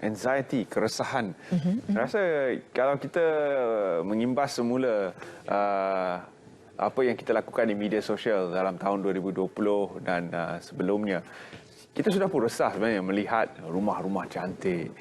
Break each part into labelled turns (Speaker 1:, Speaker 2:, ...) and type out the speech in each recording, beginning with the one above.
Speaker 1: anxiety, keresahan. Rasa kalau kita mengimbas semula apa yang kita lakukan di media sosial dalam tahun 2020 dan sebelumnya, kita sudah pun resah sebenarnya melihat rumah-rumah cantik,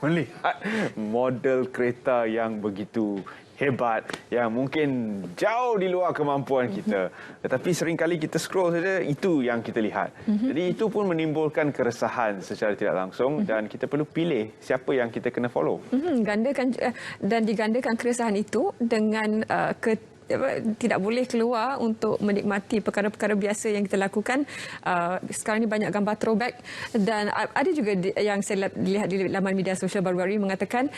Speaker 1: melihat model kereta yang begitu hebat, yang mungkin jauh di luar kemampuan kita. Tetapi seringkali kita scroll saja, itu yang kita lihat. Jadi itu pun menimbulkan keresahan secara tidak langsung dan kita perlu pilih siapa yang kita kena follow.
Speaker 2: Gandakan dan digandakan keresahan itu dengan tidak boleh keluar untuk menikmati perkara-perkara biasa yang kita lakukan. Sekarang ini banyak gambar throwback dan ada juga yang saya lihat di laman media sosial baru-baru ini mengatakan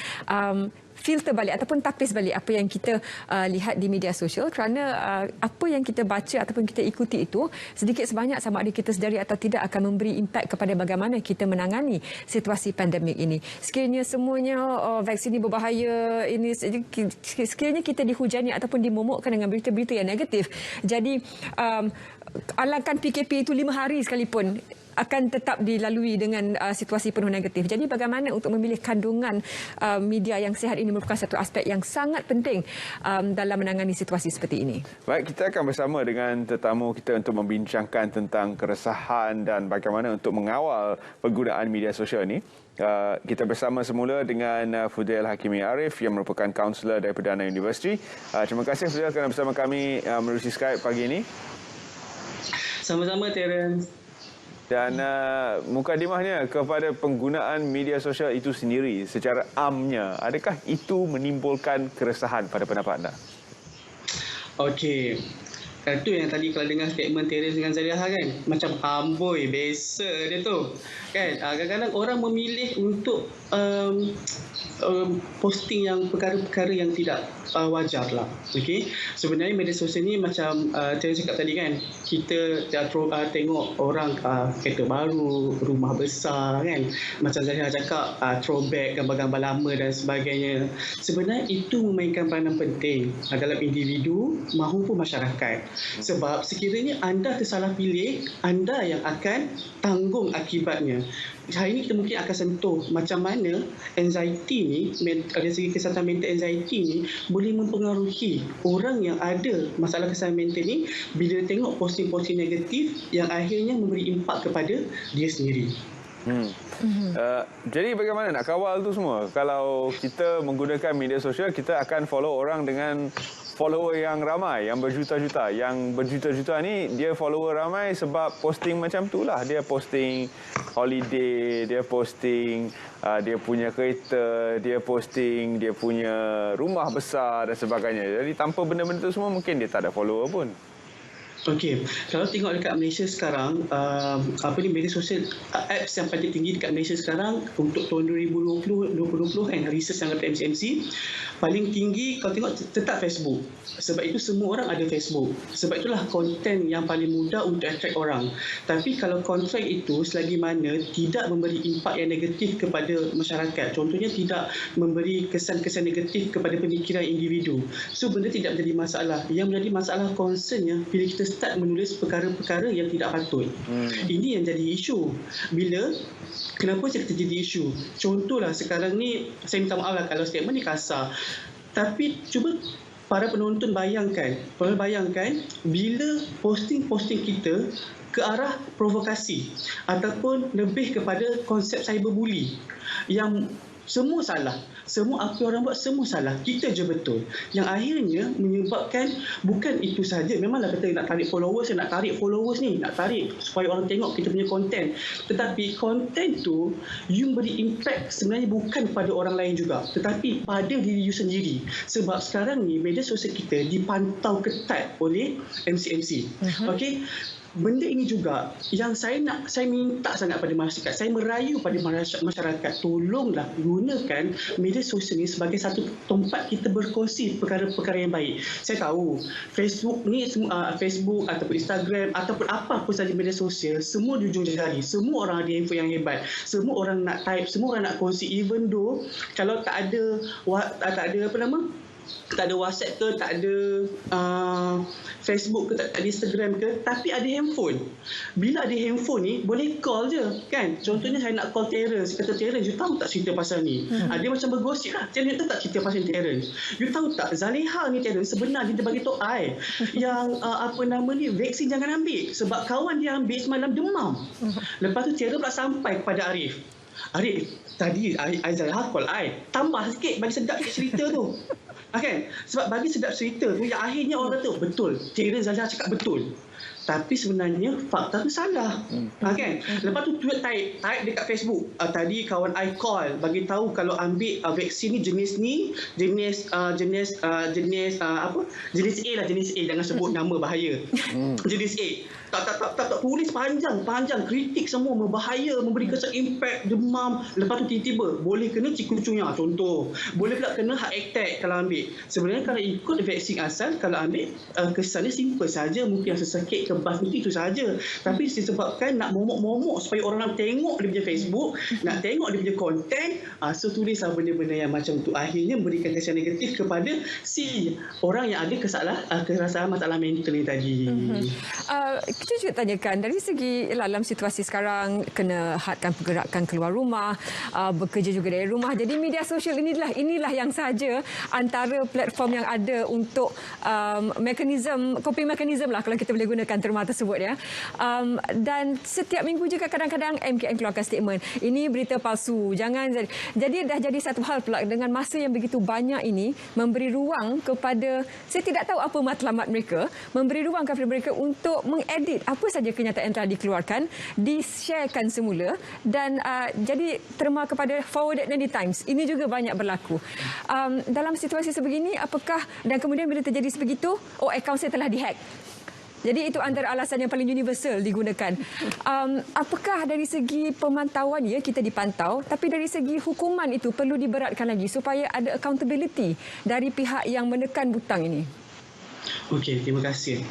Speaker 2: filter balik ataupun tapis balik apa yang kita lihat di media sosial, kerana apa yang kita baca ataupun kita ikuti itu sedikit sebanyak, sama ada kita sedari atau tidak, akan memberi impak kepada bagaimana kita menangani situasi pandemik ini. Sekiranya semuanya vaksin ini berbahaya, ini sekiranya kita dihujani ataupun dimomokkan dengan berita-berita yang negatif, jadi alangkan PKP itu 5 hari sekalipun akan tetap dilalui dengan situasi penuh negatif. Jadi bagaimana untuk memilih kandungan media yang sihat ini merupakan satu aspek yang sangat penting dalam menangani situasi seperti ini.
Speaker 1: Baik, kita akan bersama dengan tetamu kita untuk membincangkan tentang keresahan dan bagaimana untuk mengawal penggunaan media sosial ini. Kita bersama semula dengan Fudail Hakimi Arif yang merupakan kaunselor dari Perdana Universiti. Terima kasih Fudail kerana bersama kami melalui Skype pagi ini.
Speaker 3: Sama-sama, Terence.
Speaker 1: Dan mukadimahnya kepada penggunaan media sosial itu sendiri secara amnya, adakah itu menimbulkan keresahan pada pendapat anda?
Speaker 3: Okey. Itu yang tadi kalau dengar statement Terence dengan Zaliha kan, macam amboi, biasa dia tu. Kan, kadang-kadang orang memilih untuk posting yang perkara-perkara yang tidak wajar lah. Okey. Sebenarnya media sosial ni macam Terence cakap tadi kan, kita tengok orang kereta baru, rumah besar kan. Macam Zaliha cakap throwback, gambar-gambar lama dan sebagainya. Sebenarnya itu memainkan peranan penting dalam individu maupun masyarakat. Sebab sekiranya anda tersalah pilih, anda yang akan tanggung akibatnya. Hari ini kita mungkin akan sentuh macam mana anxiety ni, dari segi kesihatan mental, anxiety ni boleh mempengaruhi orang yang ada masalah kesihatan mental ni bila tengok posting-posting negatif yang akhirnya memberi impak kepada dia sendiri.
Speaker 1: Jadi bagaimana nak kawal tu semua? Kalau kita menggunakan media sosial, kita akan follow orang dengan follower yang ramai, yang berjuta-juta. Yang berjuta-juta ni dia follower ramai sebab posting macam tu lah. Dia posting holiday, dia posting dia punya kereta, dia posting dia punya rumah besar dan sebagainya. Jadi tanpa benda-benda tu semua mungkin dia tak ada follower pun.
Speaker 3: Okey, kalau tengok dekat Malaysia sekarang, media sosial, apps yang paling tinggi dekat Malaysia sekarang untuk tahun 2020 kan, research yang daripada MCMC, paling tinggi kalau tengok tetap Facebook. Sebab itu semua orang ada Facebook. Sebab itulah konten yang paling mudah untuk attract orang. Tapi kalau konten itu selagi mana tidak memberi impak yang negatif kepada masyarakat, contohnya tidak memberi kesan-kesan negatif kepada pemikiran individu, so benda tidak menjadi masalah. Yang menjadi masalah concernnya bila kita start menulis perkara-perkara yang tidak patut. Ini yang jadi isu. Kenapa terjadi isu? Contohlah sekarang ni, saya minta maaf lah kalau statement ni kasar, tapi cuba para penonton bayangkan bila posting-posting kita ke arah provokasi ataupun lebih kepada konsep cyberbully yang semua salah. Semua apa orang buat semua salah. Kita je betul. Yang akhirnya menyebabkan bukan itu saja. Memanglah kata nak tarik followers ni, nak tarik supaya orang tengok kita punya konten. Tetapi konten tu you beri impact sebenarnya bukan pada orang lain juga, tetapi pada diri you sendiri. Sebab sekarang ni media sosial kita dipantau ketat oleh MCMC. Okey. Benda ini juga yang saya minta sangat pada masyarakat, saya merayu pada masyarakat, tolonglah gunakan media sosial ini sebagai satu tempat kita berkongsi perkara-perkara yang baik. Saya tahu Facebook ataupun Instagram ataupun apa pun saja media sosial, semua di ujung jari, semua orang ada info yang hebat, semua orang nak type, semua orang nak kongsi, even though kalau tak ada tak ada WhatsApp ke, tak ada Facebook ke, tak ada Instagram ke, tapi ada handphone. Bila ada handphone ni, boleh call je kan. Contohnya saya nak call Terence, kata Terence, you tahu tak cerita pasal ni? Dia macam bergosip lah, Terence tahu tak cerita pasal Terence? You tahu tak Zaleha ni Terence sebenarnya dia bagi tahu I yang vaksin jangan ambil sebab kawan dia ambil semalam demam. Lepas tu Terence pula sampai kepada Arif. Arif, tadi Zaleha call I, tambah sikit bagi sedap sikit cerita tu. Kan? Sebab bagi sedap cerita tu yang akhirnya orang kata betul, Terence Zaleha cakap betul. Tapi sebenarnya fakta tu salah. Kan? Lepas tu tweet type dekat Facebook. Tadi kawan I call bagi tahu kalau ambil vaksin ni, jenis jenis A lah, jenis A, jangan sebut nama bahaya. Jenis A. Tak tulis panjang kritik semua, berbahaya, memberi kesan impak, demam. Lepas tu tiba-tiba boleh kena chikungunya contoh, boleh pula kena heart attack kalau ambil. Sebenarnya kalau ikut vaksin asal, kalau ambil kesannya simple saja, mungkin rasa sakit, kebas, itu saja. Tapi disebabkan nak momok-momok supaya orang nak tengok dia punya Facebook, nak tengok dia punya konten, so tulislah benda-benda yang macam tu, akhirnya memberikan kesan negatif kepada si orang yang ada kerasahan masalah mental ni tadi.
Speaker 2: Kita juga tanyakan dari segi dalam situasi sekarang, kena hadkan pergerakan keluar rumah, bekerja juga dari rumah. Jadi media sosial inilah yang sahaja antara platform yang ada untuk coping mechanism lah kalau kita boleh gunakan terma tersebut ya. Dan setiap minggu juga kadang-kadang MKN keluarkan statement, ini berita palsu, jangan. Jadi dah jadi satu hal pula dengan masa yang begitu banyak ini, memberi ruang kepada, saya tidak tahu apa matlamat mereka, memberi ruang kepada mereka untuk mengedit apa saja kenyataan yang telah dikeluarkan, di-sharekan semula dan jadi terma kepada forwarded 90 times. Ini juga banyak berlaku. Dalam situasi sebegini, apakah, dan kemudian bila terjadi sebegitu, akaun saya telah dihack. Jadi itu antara alasan yang paling universal digunakan. Apakah dari segi pemantauan, ya kita dipantau, tapi dari segi hukuman itu perlu diberatkan lagi supaya ada accountability dari pihak yang menekan butang ini?
Speaker 3: Okey, terima kasih.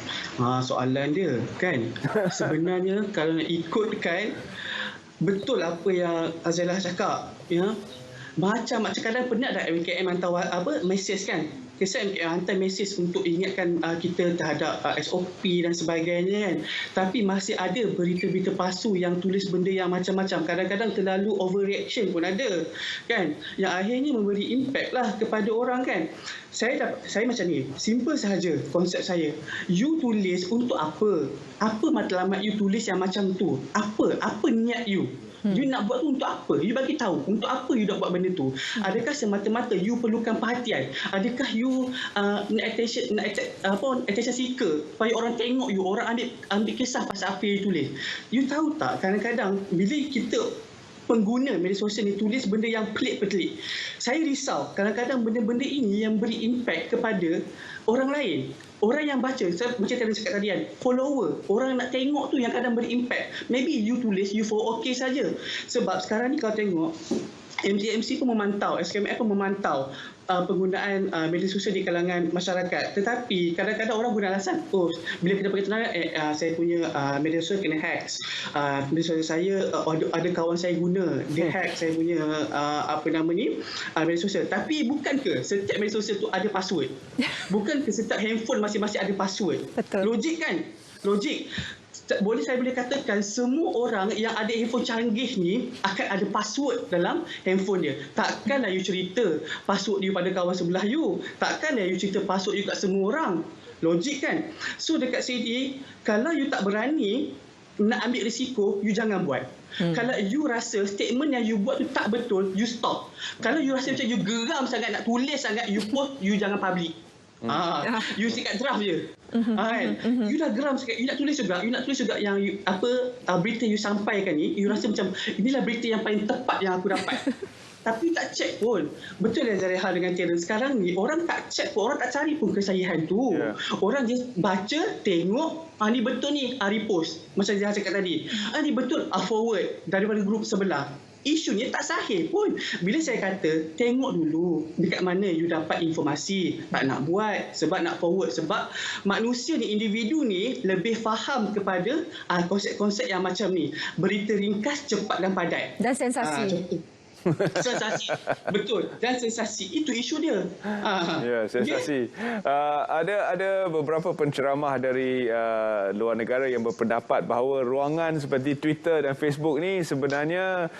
Speaker 3: Soalan dia kan, sebenarnya kalau nak ikutkan betul apa yang Azalah cakap, ya. Macam kadang pernah tak MKM hantar mesej kan? Kesan MKM hantar mesej untuk ingatkan kita terhadap SOP dan sebagainya kan. Tapi masih ada berita-berita palsu yang tulis benda yang macam-macam. Kadang-kadang terlalu overreaction pun ada kan. Yang akhirnya memberi impact lah kepada orang kan. Saya macam ni, simple sahaja konsep saya. You tulis untuk apa? Apa matlamat you tulis yang macam tu? Apa niat you? You nak buat tu untuk apa? You bagi tahu untuk apa you nak buat benda tu. Adakah semata-mata you perlukan perhatian? Adakah you nak attention seeker supaya orang tengok you, orang ambil kisah pasal apa you tulis? You tahu tak, kadang-kadang bila kita pengguna media sosial ni tulis benda yang pelik-pelik, saya risau kadang-kadang benda-benda ini yang beri impact kepada orang lain. Orang yang baca, macam tadi cakap tadi kan, follower, orang nak tengok tu yang kadang beri impact. Maybe you tulis, you for okay saja. Sebab sekarang ni kalau tengok, MCMC pun memantau, SKMF pun memantau penggunaan media sosial di kalangan masyarakat. Tetapi kadang-kadang orang guna alasan, bila kita pakai tenaga, saya punya media sosial kena hack. Media sosial saya, ada kawan saya guna, dia hack saya punya media sosial. Tapi bukan ke setiap media sosial tu ada password? Bukan ke setiap handphone masing-masing ada password?
Speaker 2: Betul.
Speaker 3: Logik kan? Logik. Saya boleh katakan semua orang yang ada handphone canggih ni akan ada password dalam handphone dia. Takkanlah you cerita password you pada kawan sebelah you. Takkanlah you cerita password you kat semua orang. Logik kan? So dekat sini, kalau you tak berani nak ambil risiko, you jangan buat. Kalau you rasa statement yang you buat tu tak betul, you stop. Kalau you rasa macam you geram sangat nak tulis sangat, you post, you jangan public. You sikat draft je. Kan? You dah geram sikit, you nak tulis juga yang berita you sampaikan ni, you rasa macam inilah berita yang paling tepat yang aku dapat. Tapi tak check pun. Betul yang Zaleha dengan Terence sekarang ni, orang tak check pun, orang tak cari pun kesahihan tu. Orang just baca, tengok, ni betul ni, repost. Macam Zaleha cakap tadi, ni betul, forward daripada grup sebelah. Isunya tak sahih pun. Bila saya kata, tengok dulu dekat mana you dapat informasi. Tak nak buat sebab nak forward. Sebab manusia ni, individu ni lebih faham kepada konsep-konsep yang macam ni. Berita ringkas, cepat dan padat.
Speaker 2: Dan sensasi.
Speaker 3: Sensasi. Betul. Dan sensasi itu isu dia.
Speaker 1: Ya, sensasi. Ada beberapa penceramah dari luar negara yang berpendapat bahawa ruangan seperti Twitter dan Facebook ni sebenarnya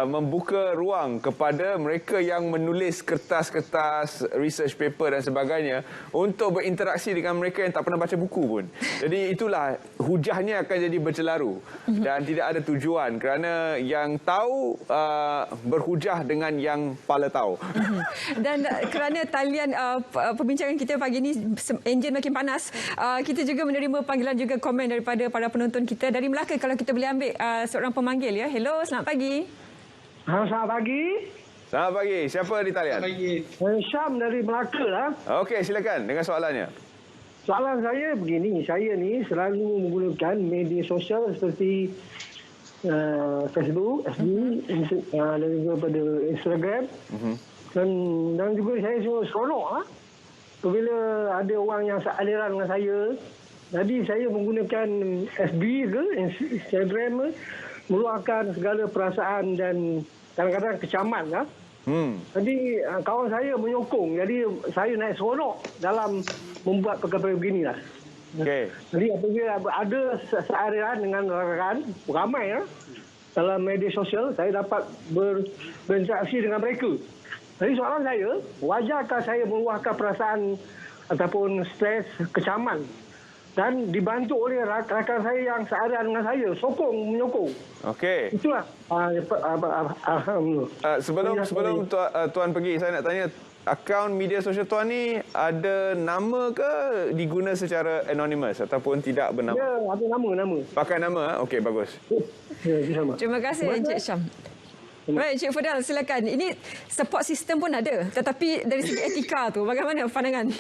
Speaker 1: membuka ruang kepada mereka yang menulis kertas-kertas research paper dan sebagainya untuk berinteraksi dengan mereka yang tak pernah baca buku pun. Jadi itulah hujahnya akan jadi bercelaru dan tidak ada tujuan kerana yang tahu berhujah dengan yang pala tahu.
Speaker 2: Dan kerana talian perbincangan kita pagi ini enjin makin panas, kita juga menerima panggilan juga komen daripada para penonton kita dari Melaka. Kalau kita boleh ambil seorang pemanggil ya. Hello, selamat pagi.
Speaker 4: Selamat pagi.
Speaker 1: Selamat pagi. Siapa di talian?
Speaker 3: Selamat pagi.
Speaker 4: Syam dari Melaka lah.
Speaker 1: Okey, silakan dengan soalannya.
Speaker 4: Soalan saya begini, saya ni selalu menggunakan media sosial seperti Facebook, FB, dan juga pada Instagram. Dan juga saya seronok apabila ada orang yang sealiran dengan saya. Jadi saya menggunakan FB ke Instagram ke, meluahkan segala perasaan dan kadang-kadang kecaman lah. Jadi kawan saya menyokong, jadi saya naik seronok dalam membuat perkara beginilah.
Speaker 1: Okey.
Speaker 4: Jadi apabila ada searian dengan rakan ramai dalam media sosial, saya dapat berinteraksi dengan mereka. Jadi soalan saya, wajarkah saya meluahkan perasaan ataupun stres, kecaman dan dibantu oleh rakan saya yang searian dengan saya, menyokong.
Speaker 1: Okey.
Speaker 4: Itulah.
Speaker 1: Sebelum tuan pergi, saya nak tanya, akaun media sosial tuan ni ada nama ke diguna secara anonymous ataupun tidak bernama?
Speaker 4: Ya, ada nama.
Speaker 1: Pakai nama? Okey, bagus.
Speaker 4: Ya, sama.
Speaker 2: Terima kasih Encik Syam. Baik, Encik Fadal, silakan. Ini support system pun ada, tetapi dari segi etika tu, bagaimana pandangan?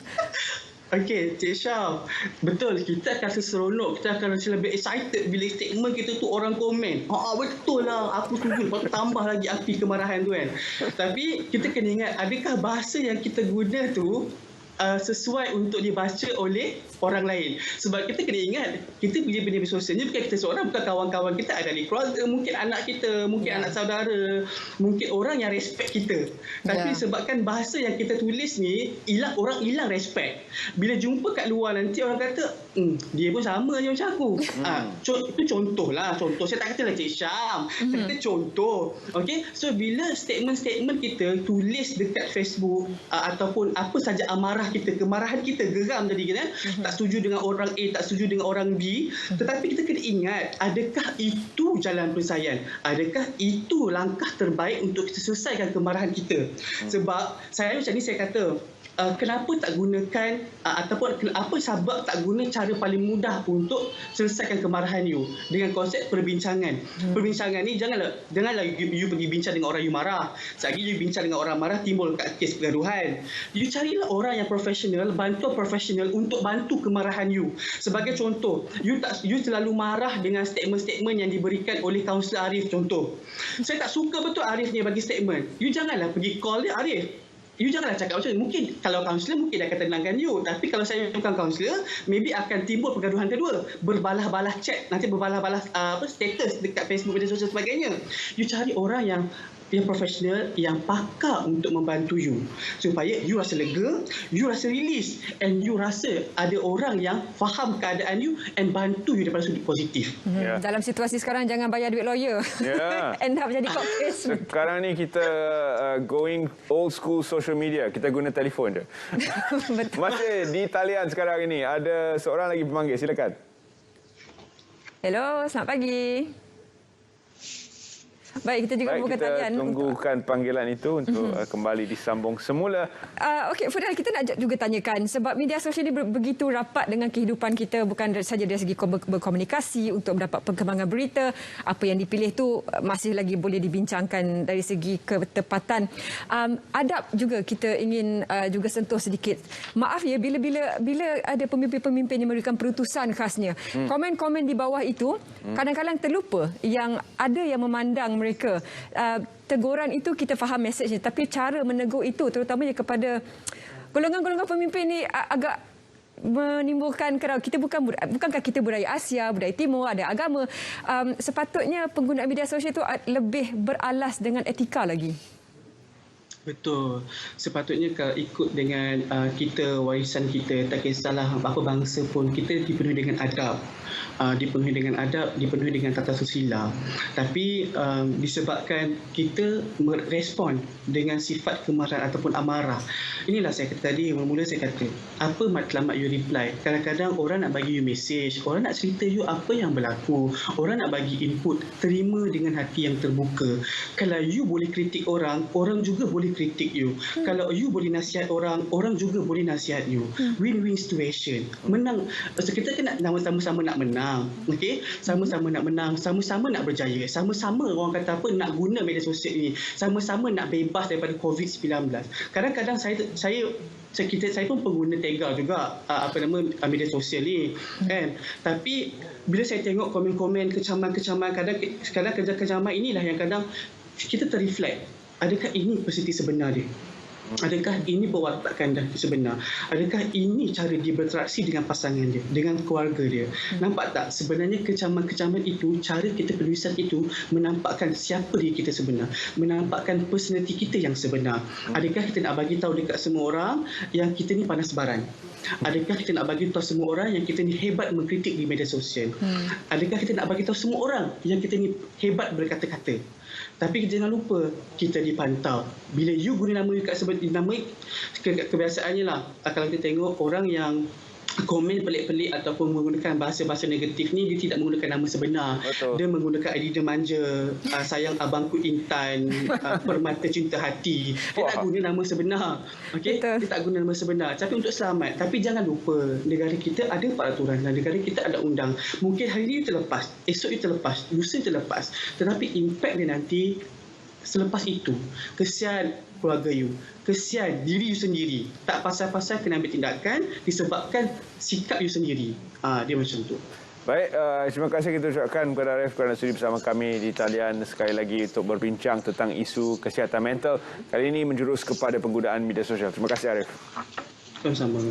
Speaker 3: Okey, Cik Syam. Betul, kita akan rasa seronok, kita akan rasa lebih excited bila statement kita tu orang komen. Betul lah, aku setuju. Lepas tu tambah lagi api kemarahan tu kan. Tapi kita kena ingat, adakah bahasa yang kita guna tu sesuai untuk dibaca oleh orang lain. Sebab kita kena ingat, kita pergi media sosial ni bukan kita seorang, bukan kawan-kawan kita, ada di keluarga, mungkin anak kita, mungkin anak saudara, mungkin orang yang respect kita. Tapi sebabkan bahasa yang kita tulis ni, orang hilang respect. Bila jumpa kat luar nanti orang kata, dia pun sama je macam aku. Itu contoh lah. Saya tak katalah Cik Syam. Saya kata contoh. Okay? So bila statement-statement kita tulis dekat Facebook ataupun apa saja amarah kita, kemarahan kita, geram tadi kan, tak setuju dengan orang A, tak setuju dengan orang B, tetapi kita kena ingat, adakah itu jalan penyelesaian? Adakah itu langkah terbaik untuk kita selesaikan kemarahan kita? Sebab saya macam ni, saya kata, kenapa tak gunakan ataupun apa sebab tak guna cara paling mudah untuk selesaikan kemarahan you dengan konsep perbincangan. Perbincangan ni janganlah you pergi bincang dengan orang you marah. Sekali you bincang dengan orang marah, timbul kat kes pergaduhan. You carilah orang yang profesional, bantuan profesional untuk bantu kemarahan you. Sebagai contoh, you selalu marah dengan statement-statement yang diberikan oleh kaunselor Arif contoh. Saya tak suka betul Arif ni bagi statement. You janganlah pergi call dia Arif. You janganlah cakap macam ni. Mungkin kalau kaunselor mungkin dia akan tenangkan you. Tapi kalau saya bukan kaunselor, maybe akan timbul pergaduhan kedua. Berbalah-balah chat. Nanti berbalah-balah status dekat Facebook, media sosial sebagainya. You cari orang yang profesional, yang pakar untuk membantu you. Supaya you rasa lega, you rasa release, and you rasa ada orang yang faham keadaan you and bantu you daripada sudut positif.
Speaker 2: Dalam situasi sekarang, jangan bayar duit lawyer. End up jadi court case.
Speaker 1: Sekarang ni kita going old school social media. Kita guna telefon je.
Speaker 2: Betul.
Speaker 1: Masih di talian sekarang ini. Ada seorang lagi pemanggil. Silakan.
Speaker 2: Hello, selamat pagi. Baik, kita juga buka talian.
Speaker 1: Kita tunggukan panggilan itu untuk kembali disambung semula.
Speaker 2: Okey, Fadal, kita nak juga tanyakan sebab media sosial ini begitu rapat dengan kehidupan kita, bukan saja dari segi berkomunikasi untuk mendapat perkembangan berita. Apa yang dipilih tu masih lagi boleh dibincangkan dari segi ketepatan. Adab juga kita ingin juga sentuh sedikit. Maaf ya, bila ada pemimpin-pemimpin yang memberikan perutusan khasnya, komen-komen di bawah itu kadang-kadang terlupa yang ada yang memandang mereka. Teguran itu kita faham mesejnya, tapi cara menegur itu terutamanya kepada golongan-golongan pemimpin ni agak menimbulkan kerana kita bukankah kita budaya Asia, budaya Timur, ada agama. Sepatutnya penggunaan media sosial itu lebih beralas dengan etika lagi.
Speaker 3: Betul. Sepatutnya kalau ikut dengan kita, warisan kita, tak kisahlah apa bangsa pun, kita dipenuhi dengan adab. Dipenuhi dengan adab, dipenuhi dengan tata susila. Tapi disebabkan kita merespon dengan sifat kemarahan ataupun amarah. Inilah saya kata tadi, mula-mula saya kata, apa matlamat you reply? Kadang-kadang orang nak bagi you message, orang nak cerita you apa yang berlaku, orang nak bagi input, terima dengan hati yang terbuka. Kalau you boleh kritik orang, orang juga boleh kritik you. Kalau you boleh nasihat orang, orang juga boleh nasihat you. Win-win situation. Menang. So, kita kan nak sama-sama nak menang. Okey? Sama-sama nak menang, sama-sama nak berjaya. Sama-sama orang kata apa nak guna media sosial ini. Sama-sama nak bebas daripada COVID-19. Kadang-kadang saya pun pengguna Tega juga media sosial ni kan. Tapi bila saya tengok komen-komen kecaman-kecaman, kadang kecaman inilah yang kadang kita terreflect. Adakah ini persiti sebenar dia? Adakah ini perwatakan dia sebenar? Adakah ini cara dia berinteraksi dengan pasangan dia, dengan keluarga dia? Nampak tak? Sebenarnya kecaman-kecaman itu, cara kita penulisan itu menampakkan siapa diri kita sebenar, menampakkan personality kita yang sebenar. Adakah kita nak bagi tahu dekat semua orang yang kita ni panas baran? Adakah kita nak bagi tahu semua orang yang kita ni hebat mengkritik di media sosial? Adakah kita nak bagi tahu semua orang yang kita ni hebat berkata-kata? Tapi jangan lupa kita dipantau. Bila you guna nama nama kebiasaannya lah, kalau kita tengok orang yang komen pelik-pelik ataupun menggunakan bahasa-bahasa negatif ni, dia tidak menggunakan nama sebenar. Betul. Dia menggunakan ID dia manja, sayang abangku Intan, permata cinta hati. Dia tak guna nama sebenar. Okey? Dia tak guna nama sebenar. Tapi untuk selamat. Tapi jangan lupa, negara kita ada peraturan dan negara kita ada undang. Mungkin hari ini terlepas, esok itu terlepas, lusa terlepas. Tetapi impak dia nanti selepas itu. Kesian keluarga you, kesian diri you sendiri. Tak pasal-pasal kena ambil tindakan disebabkan sikap you sendiri. Dia macam tu.
Speaker 1: Baik, terima kasih kita ucapkan kepada Arif kerana sudi bersama kami di talian sekali lagi untuk berbincang tentang isu kesihatan mental. Kali ini menjurus kepada penggunaan media sosial. Terima kasih Arif.
Speaker 3: Sama-sama.